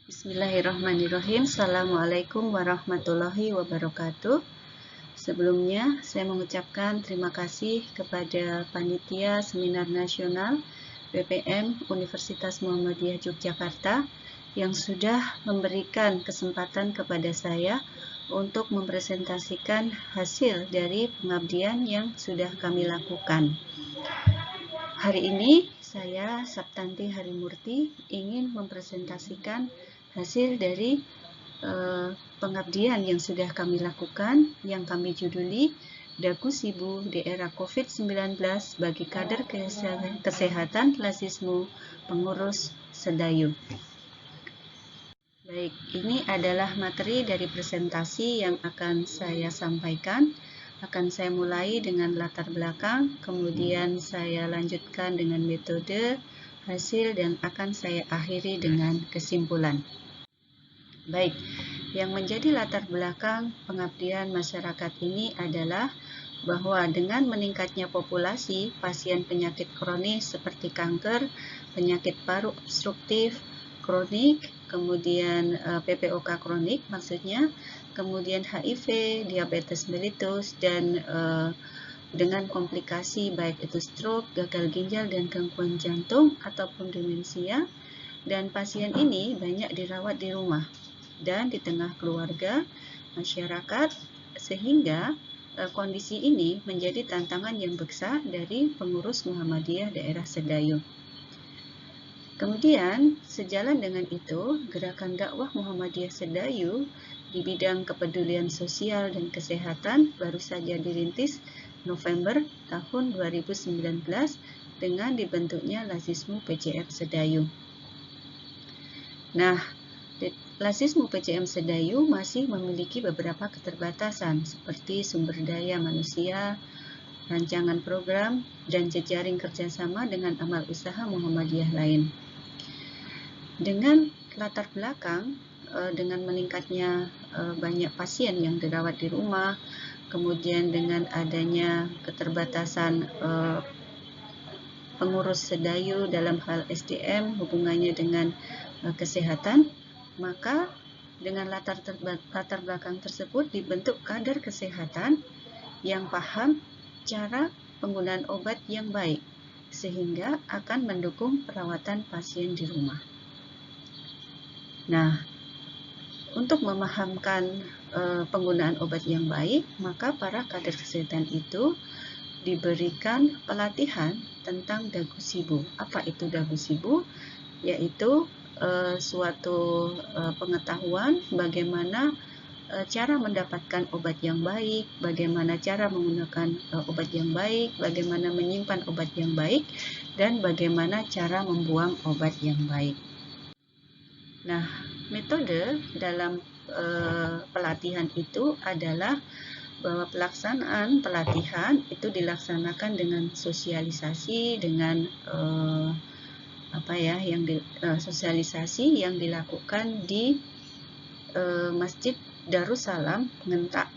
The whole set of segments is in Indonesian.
Bismillahirrahmanirrahim. Assalamualaikum warahmatullahi wabarakatuh. Sebelumnya, saya mengucapkan terima kasih kepada Panitia Seminar Nasional BPM Universitas Muhammadiyah Yogyakarta yang sudah memberikan kesempatan kepada saya untuk mempresentasikan hasil dari pengabdian yang sudah kami lakukan. Hari ini, saya Saptanti Harimurti ingin mempresentasikan hasil dari pengabdian yang sudah kami lakukan, yang kami juduli Dagu Sibu di era COVID-19 bagi kader kesehatan Lasismu Pengurus Sedayu. Baik, ini adalah materi dari presentasi yang akan saya sampaikan. Akan saya mulai dengan latar belakang, kemudian saya lanjutkan dengan metode, hasil, dan akan saya akhiri dengan kesimpulan. Baik, yang menjadi latar belakang pengabdian masyarakat ini adalah bahwa dengan meningkatnya populasi pasien penyakit kronis seperti kanker, penyakit paru obstruktif kronik, kemudian PPOK kronik maksudnya, kemudian HIV, diabetes mellitus, dan dengan komplikasi baik itu stroke, gagal ginjal, dan gangguan jantung ataupun demensia, dan pasien ini banyak dirawat di rumah dan di tengah keluarga, masyarakat, sehingga kondisi ini menjadi tantangan yang besar dari pengurus Muhammadiyah daerah Sedayu. Kemudian, sejalan dengan itu, Gerakan Dakwah Muhammadiyah Sedayu di bidang kepedulian sosial dan kesehatan baru saja dirintis November tahun 2019 dengan dibentuknya Lasismu PCM Sedayu. Nah, Lasismu PCM Sedayu masih memiliki beberapa keterbatasan seperti sumber daya manusia, rancangan program, dan jejaring kerjasama dengan amal usaha Muhammadiyah lain. Dengan latar belakang, dengan meningkatnya banyak pasien yang dirawat di rumah, kemudian dengan adanya keterbatasan pengurus Sedayu dalam hal SDM hubungannya dengan kesehatan, maka dengan latar belakang tersebut dibentuk kader kesehatan yang paham cara penggunaan obat yang baik, sehingga akan mendukung perawatan pasien di rumah. Nah, untuk memahamkan penggunaan obat yang baik, maka para kader kesehatan itu diberikan pelatihan tentang Dagu Sibu. Apa itu Dagu Sibu? Yaitu suatu pengetahuan bagaimana cara mendapatkan obat yang baik, bagaimana cara menggunakan obat yang baik, bagaimana menyimpan obat yang baik, dan bagaimana cara membuang obat yang baik. Nah, metode dalam pelatihan itu adalah bahwa pelaksanaan pelatihan itu dilaksanakan dengan sosialisasi, dengan sosialisasi yang dilakukan di Masjid Darussalam Ngentak,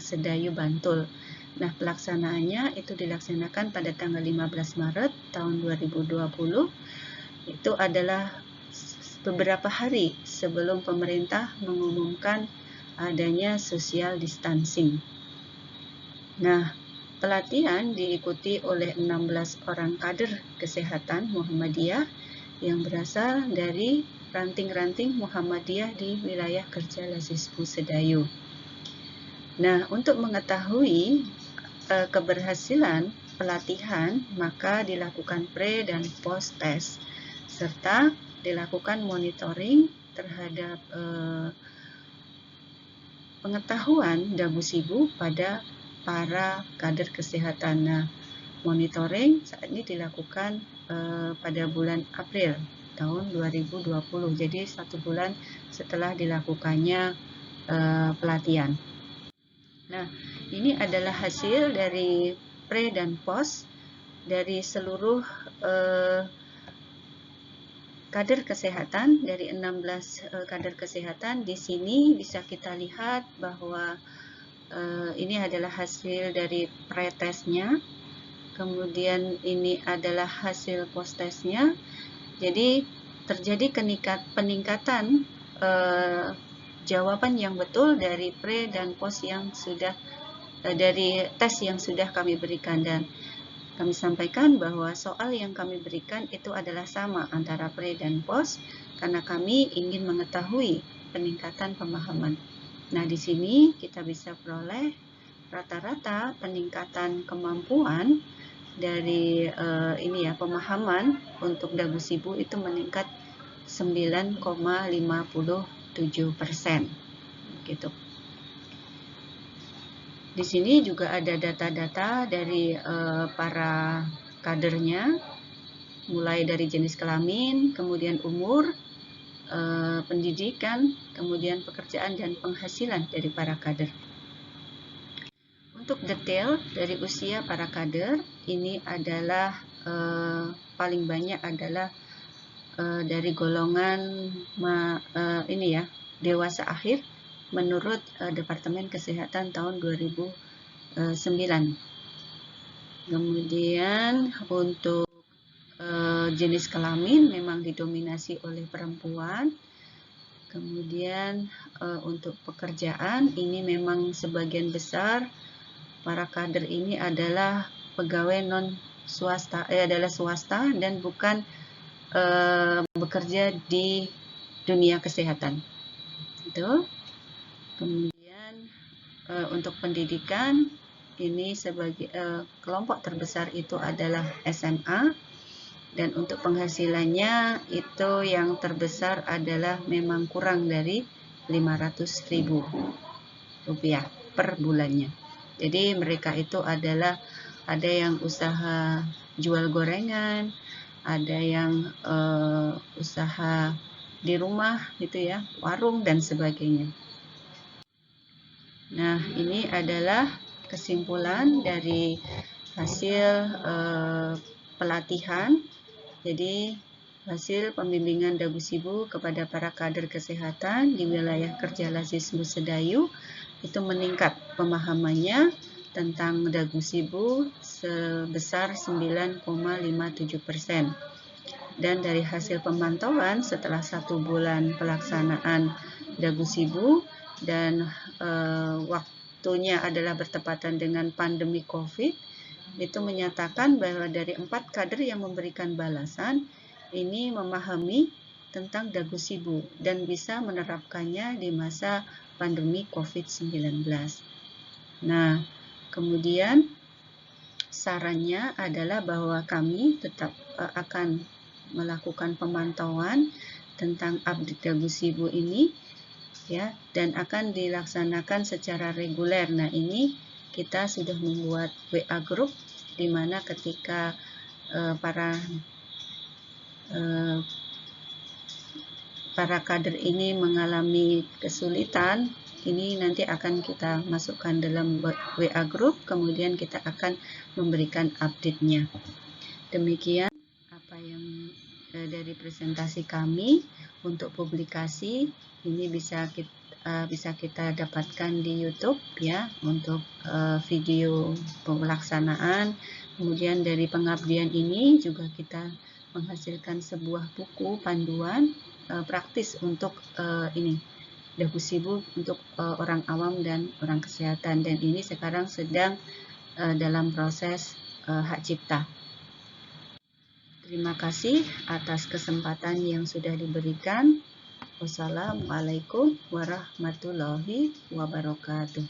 Sedayu, Bantul. Nah, pelaksanaannya itu dilaksanakan pada tanggal 15 Maret tahun 2020. Itu adalah beberapa hari sebelum pemerintah mengumumkan adanya social distancing. Nah, pelatihan diikuti oleh 16 orang kader kesehatan Muhammadiyah yang berasal dari ranting-ranting Muhammadiyah di wilayah kerja Lasismu Sedayu. Nah, untuk mengetahui keberhasilan pelatihan, maka dilakukan pre dan post test, serta dilakukan monitoring terhadap pengetahuan Dagu Sibu pada para kader kesehatan. Nah, monitoring saat ini dilakukan pada bulan April tahun 2020, jadi 1 bulan setelah dilakukannya pelatihan. Nah, ini adalah hasil dari pre dan post dari seluruh kader kesehatan, dari 16 kader kesehatan. Di sini bisa kita lihat bahwa ini adalah hasil dari pre-testnya, kemudian ini adalah hasil post-testnya. Jadi terjadi peningkatan jawaban yang betul dari pre dan pos yang sudah dari tes yang sudah kami berikan, dan kami sampaikan bahwa soal yang kami berikan itu adalah sama antara pre dan pos karena kami ingin mengetahui peningkatan pemahaman. Nah, di sini kita bisa peroleh rata-rata peningkatan kemampuan dari pemahaman untuk Dagu Sibu itu meningkat 9,57%. Gitu. Di sini juga ada data-data dari para kadernya, mulai dari jenis kelamin, kemudian umur, pendidikan, kemudian pekerjaan dan penghasilan dari para kader. Untuk detail dari usia para kader, ini adalah paling banyak adalah dari golongan dewasa akhir menurut Departemen Kesehatan tahun 2009. Kemudian untuk jenis kelamin memang didominasi oleh perempuan. Kemudian untuk pekerjaan ini memang sebagian besar para kader ini adalah pegawai non swasta, adalah swasta dan bukan bekerja di dunia kesehatan. Itu. Kemudian untuk pendidikan ini sebagai kelompok terbesar itu adalah SMA, dan untuk penghasilannya itu yang terbesar adalah memang kurang dari 500.000 rupiah per bulannya. Jadi mereka itu adalah ada yang usaha jual gorengan, ada yang usaha di rumah gitu ya, warung dan sebagainya. Nah, ini adalah kesimpulan dari hasil pelatihan. Jadi, hasil pembimbingan Dagu Sibu kepada para kader kesehatan di wilayah kerja Lazismu Sedayu itu meningkat pemahamannya tentang Dagu Sibu sebesar 9,57%. Dan dari hasil pemantauan setelah 1 bulan pelaksanaan Dagu Sibu dan waktunya adalah bertepatan dengan pandemi COVID, itu menyatakan bahwa dari 4 kader yang memberikan balasan ini memahami tentang Dagu Sibu dan bisa menerapkannya di masa pandemi COVID-19. Nah, kemudian sarannya adalah bahwa kami tetap akan melakukan pemantauan tentang update Dagu Sibu ini ya, dan akan dilaksanakan secara reguler. Nah, ini kita sudah membuat WA group di mana ketika para kader ini mengalami kesulitan, ini nanti akan kita masukkan dalam WA group, kemudian kita akan memberikan update-nya. Demikian apa yang dari presentasi kami. Untuk publikasi ini bisa kita dapatkan di YouTube ya, untuk video pelaksanaan. Kemudian dari pengabdian ini juga kita menghasilkan sebuah buku panduan praktis untuk Dagu Sibu untuk orang awam dan orang kesehatan, dan ini sekarang sedang dalam proses hak cipta. Terima kasih atas kesempatan yang sudah diberikan. Wassalamualaikum warahmatullahi wabarakatuh.